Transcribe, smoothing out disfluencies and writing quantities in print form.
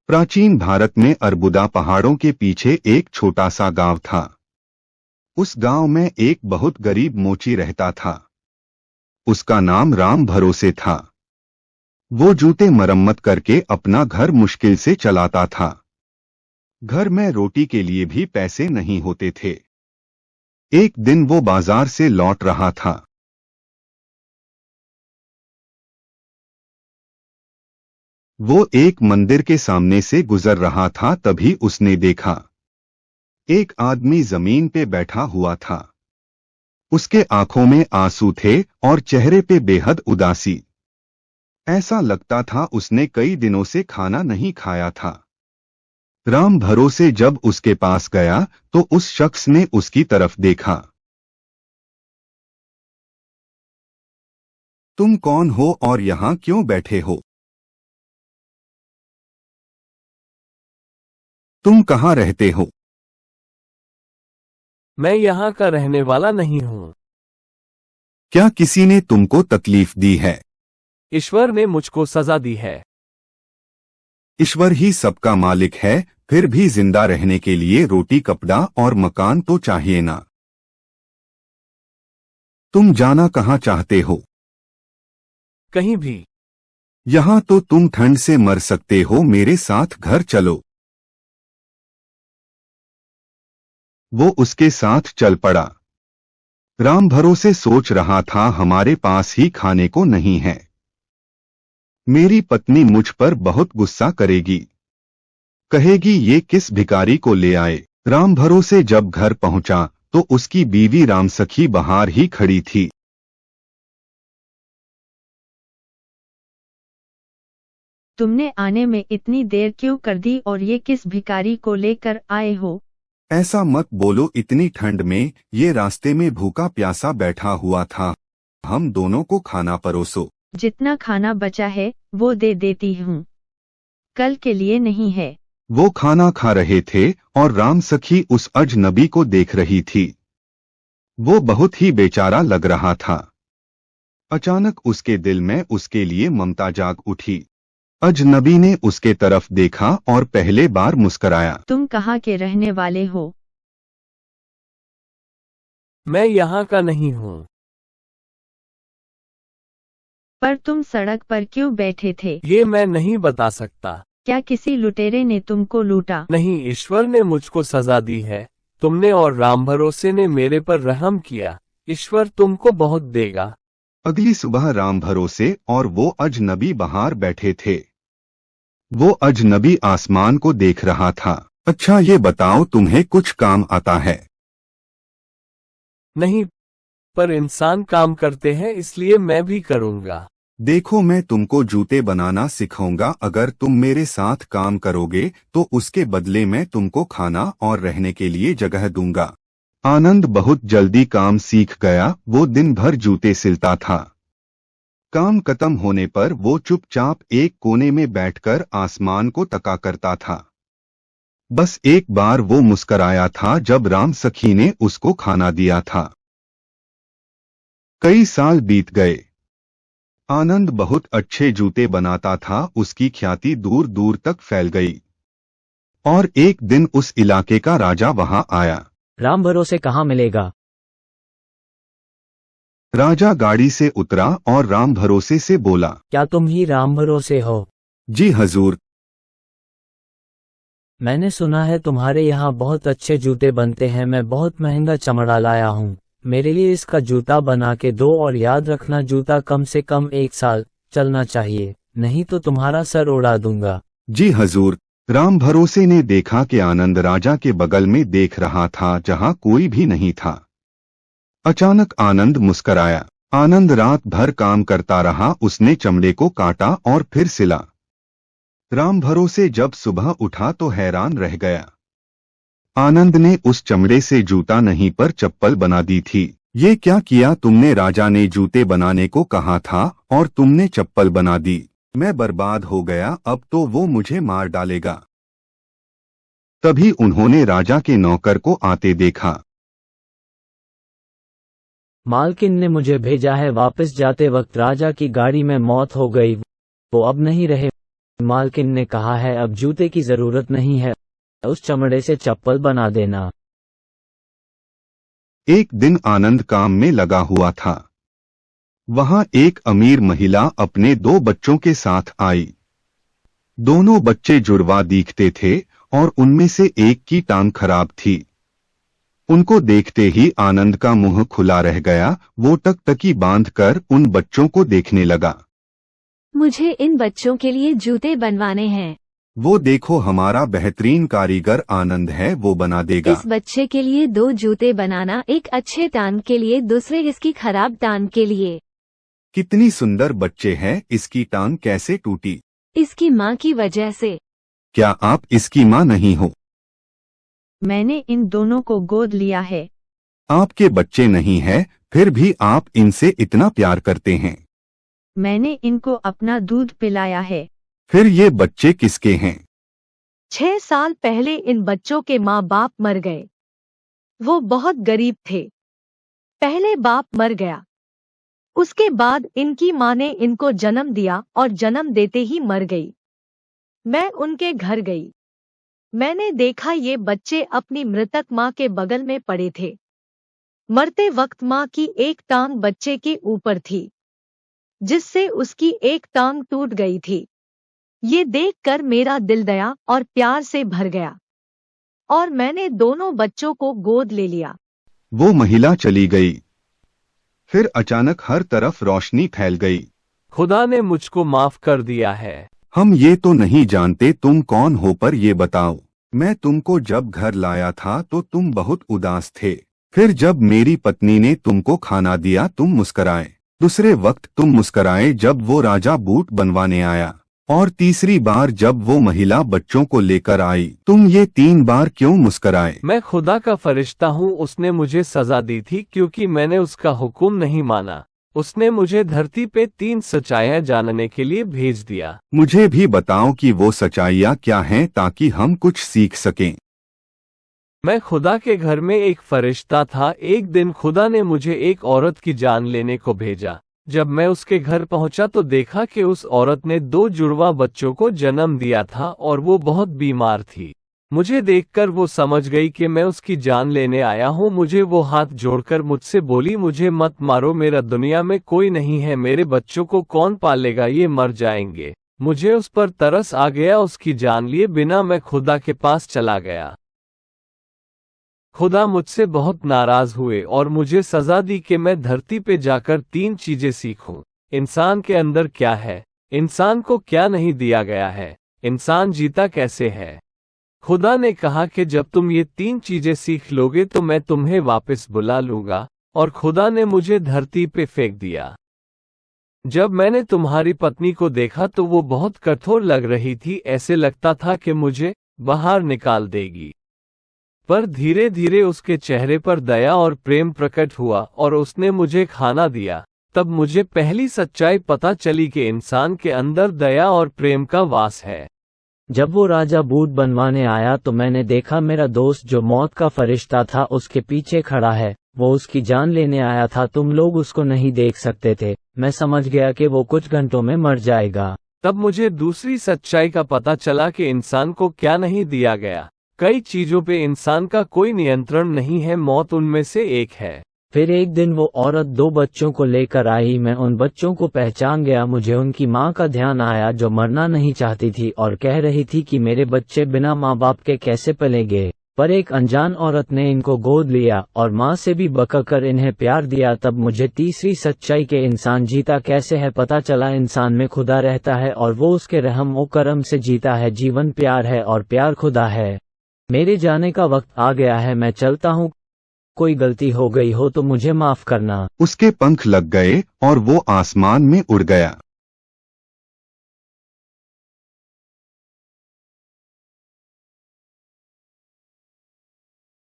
प्राचीन भारत में अरबुदा पहाड़ों के पीछे एक छोटा सा गांव था। उस गांव में एक बहुत गरीब मोची रहता था। उसका नाम राम भरोसे था। वो जूते मरम्मत करके अपना घर मुश्किल से चलाता था। घर में रोटी के लिए भी पैसे नहीं होते थे। एक दिन वो बाजार से लौट रहा था। वो एक मंदिर के सामने से गुजर रहा था, तभी उसने देखा एक आदमी जमीन पे बैठा हुआ था। उसके आंखों में आंसू थे और चेहरे पे बेहद उदासी। ऐसा लगता था उसने कई दिनों से खाना नहीं खाया था। राम भरोसे जब उसके पास गया तो उस शख्स ने उसकी तरफ देखा। तुम कौन हो और यहाँ क्यों बैठे हो? तुम कहाँ रहते हो? मैं यहाँ का रहने वाला नहीं हूँ। क्या किसी ने तुमको तकलीफ दी है? ईश्वर ने मुझको सजा दी है। ईश्वर ही सबका मालिक है, फिर भी जिंदा रहने के लिए रोटी, कपड़ा और मकान तो चाहिए ना। तुम जाना कहाँ चाहते हो? कहीं भी। यहाँ तो तुम ठंड से मर सकते हो, मेरे साथ घर चलो। वो उसके साथ चल पड़ा। राम भरोसे सोच रहा था, हमारे पास ही खाने को नहीं है। मेरी पत्नी मुझ पर बहुत गुस्सा करेगी, कहेगी ये किस भिखारी को ले आए। राम भरोसे जब घर पहुंचा तो उसकी बीवी रामसखी बाहर ही खड़ी थी। तुमने आने में इतनी देर क्यों कर दी और ये किस भिखारी को लेकर आए हो? ऐसा मत बोलो, इतनी ठंड में ये रास्ते में भूखा प्यासा बैठा हुआ था। हम दोनों को खाना परोसो। जितना खाना बचा है वो दे देती हूँ, कल के लिए नहीं है। वो खाना खा रहे थे और राम सखी उस अजनबी को देख रही थी। वो बहुत ही बेचारा लग रहा था। अचानक उसके दिल में उसके लिए ममता जाग उठी। अजनबी ने उसके तरफ देखा और पहले बार मुस्कराया। तुम कहाँ के रहने वाले हो? मैं यहाँ का नहीं हूँ। पर तुम सड़क पर क्यों बैठे थे? ये मैं नहीं बता सकता। क्या किसी लुटेरे ने तुमको लूटा? नहीं, ईश्वर ने मुझको सजा दी है। तुमने और राम भरोसे ने मेरे पर रहम किया। ईश्वर तुमको बहुत देगा। अगली सुबह राम भरोसे और वो अजनबी बाहर बैठे थे। वो अजनबी आसमान को देख रहा था। अच्छा ये बताओ, तुम्हें कुछ काम आता है? नहीं, पर इंसान काम करते हैं इसलिए मैं भी करूँगा। देखो, मैं तुमको जूते बनाना सिखाऊंगा। अगर तुम मेरे साथ काम करोगे तो उसके बदले में तुमको खाना और रहने के लिए जगह दूंगा। आनंद बहुत जल्दी काम सीख गया। वो दिन भर जूते सिलता था। काम खत्म होने पर वो चुपचाप एक कोने में बैठकर आसमान को तका करता था। बस एक बार वो मुस्कराया था जब राम सखी ने उसको खाना दिया था। कई साल बीत गए। आनंद बहुत अच्छे जूते बनाता था। उसकी ख्याति दूर दूर तक फैल गई। और एक दिन उस इलाके का राजा वहां आया। राम भरोसे कहाँ मिलेगा? राजा गाड़ी से उतरा और राम भरोसे से बोला, क्या तुम ही राम भरोसे हो? जी हजूर। मैंने सुना है तुम्हारे यहाँ बहुत अच्छे जूते बनते हैं। मैं बहुत महंगा चमड़ा लाया हूँ। मेरे लिए इसका जूता बना के दो, और याद रखना जूता कम से कम 1 साल चलना चाहिए, नहीं तो तुम्हारा सर उड़ा दूंगा। जी हजूर। राम भरोसे ने देखा कि आनंद राजा के बगल में देख रहा था जहां कोई भी नहीं था। अचानक आनंद मुस्कराया। आनंद रात भर काम करता रहा। उसने चमड़े को काटा और फिर सिला। राम भरोसे जब सुबह उठा तो हैरान रह गया। आनंद ने उस चमड़े से जूता नहीं पर चप्पल बना दी थी। ये क्या किया तुमने? राजा ने जूते बनाने को कहा था और तुमने चप्पल बना दी। मैं बर्बाद हो गया, अब तो वो मुझे मार डालेगा। तभी उन्होंने राजा के नौकर को आते देखा। मालकिन ने मुझे भेजा है। वापस जाते वक्त राजा की गाड़ी में मौत हो गई। वो अब नहीं रहे। मालकिन ने कहा है अब जूते की जरूरत नहीं है, उस चमड़े से चप्पल बना देना। एक दिन आनंद काम में लगा हुआ था। वहां एक अमीर महिला अपने 2 बच्चों के साथ आई। दोनों बच्चे जुड़वा दिखते थे और उनमें से एक की टांग खराब थी। उनको देखते ही आनंद का मुंह खुला रह गया। वो टकटकी बांधकर उन बच्चों को देखने लगा। मुझे इन बच्चों के लिए जूते बनवाने हैं। वो देखो, हमारा बेहतरीन कारीगर आनंद है, वो बना देगा। इस बच्चे के लिए 2 जूते बनाना, एक अच्छे टांग के लिए, दूसरे इसकी खराब टांग के लिए। कितनी सुंदर बच्चे हैं, इसकी टांग कैसे टूटी? इसकी माँ की वजह से। क्या आप इसकी माँ नहीं हो? मैंने इन दोनों को गोद लिया है। आपके बच्चे नहीं हैं, फिर भी आप इनसे इतना प्यार करते हैं। मैंने इनको अपना दूध पिलाया है। फिर ये बच्चे किसके हैं? 6 साल पहले इन बच्चों के माँ बाप मर गए। वो बहुत गरीब थे। पहले बाप मर गया, उसके बाद इनकी माँ ने इनको जन्म दिया और जन्म देते ही मर गई। मैं उनके घर गई। मैंने देखा ये बच्चे अपनी मृतक माँ के बगल में पड़े थे। मरते वक्त माँ की एक टांग बच्चे के ऊपर थी, जिससे उसकी एक टांग टूट गई थी। ये देखकर मेरा दिल दया और प्यार से भर गया और मैंने दोनों बच्चों को गोद ले लिया। वो महिला चली गई। फिर अचानक हर तरफ रोशनी फैल गई। खुदा ने मुझको माफ कर दिया है। हम ये तो नहीं जानते तुम कौन हो, पर ये बताओ, मैं तुमको जब घर लाया था तो तुम बहुत उदास थे। फिर जब मेरी पत्नी ने तुमको खाना दिया तुम मुस्कराए। दूसरे वक्त तुम मुस्कराए जब वो राजा बूट बनवाने आया। और तीसरी बार जब वो महिला बच्चों को लेकर आई। तुम ये 3 बार क्यों मुस्कराए? मैं खुदा का फरिश्ता हूँ। उसने मुझे सजा दी थी क्योंकि मैंने उसका हुक्म नहीं माना। उसने मुझे धरती पे 3 सच्चाइयाँ जानने के लिए भेज दिया। मुझे भी बताओ कि वो सच्चाइयाँ क्या हैं ताकि हम कुछ सीख सकें। मैं खुदा के घर में एक फरिश्ता था। एक दिन खुदा ने मुझे एक औरत की जान लेने को भेजा। जब मैं उसके घर पहुंचा तो देखा कि उस औरत ने 2 जुड़वा बच्चों को जन्म दिया था और वो बहुत बीमार थी। मुझे देखकर वो समझ गई कि मैं उसकी जान लेने आया हूँ। मुझे वो हाथ जोड़कर मुझसे बोली, मुझे मत मारो, मेरा दुनिया में कोई नहीं है, मेरे बच्चों को कौन पालेगा, ये मर जाएंगे। मुझे उस पर तरस आ गया। उसकी जान लिए बिना मैं खुदा के पास चला गया। खुदा मुझसे बहुत नाराज हुए और मुझे सजा दी कि मैं धरती पे जाकर 3 चीजें सीखूं। इंसान के अंदर क्या है, इंसान को क्या नहीं दिया गया है, इंसान जीता कैसे है। खुदा ने कहा कि जब तुम ये 3 चीजें सीख लोगे तो मैं तुम्हें वापस बुला लूंगा। और खुदा ने मुझे धरती पे फेंक दिया। जब मैंने तुम्हारी पत्नी को देखा तो वो बहुत कठोर लग रही थी। ऐसे लगता था कि मुझे बाहर निकाल देगी। पर धीरे धीरे उसके चेहरे पर दया और प्रेम प्रकट हुआ और उसने मुझे खाना दिया। तब मुझे पहली सच्चाई पता चली कि इंसान के अंदर दया और प्रेम का वास है। जब वो राजा बूट बनवाने आया तो मैंने देखा मेरा दोस्त जो मौत का फरिश्ता था उसके पीछे खड़ा है। वो उसकी जान लेने आया था। तुम लोग उसको नहीं देख सकते थे। मैं समझ गया कि वो कुछ घंटों में मर जाएगा। तब मुझे दूसरी सच्चाई का पता चला कि इंसान को क्या नहीं दिया गया। कई चीजों पे इंसान का कोई नियंत्रण नहीं है, मौत उनमें से एक है। फिर एक दिन वो औरत 2 बच्चों को लेकर आई। मैं उन बच्चों को पहचान गया। मुझे उनकी माँ का ध्यान आया जो मरना नहीं चाहती थी और कह रही थी कि मेरे बच्चे बिना माँ बाप के कैसे पलेंगे। पर एक अनजान औरत ने इनको गोद लिया और माँ से भी बककर इन्हें प्यार दिया। तब मुझे तीसरी सच्चाई के इंसान जीता कैसे है पता चला। इंसान में खुदा रहता है और वो उसके रहम व करम से जीता है। जीवन प्यार है और प्यार खुदा है। मेरे जाने का वक्त आ गया है, मैं चलता हूँ। कोई गलती हो गई हो तो मुझे माफ करना। उसके पंख लग गए और वो आसमान में उड़ गया।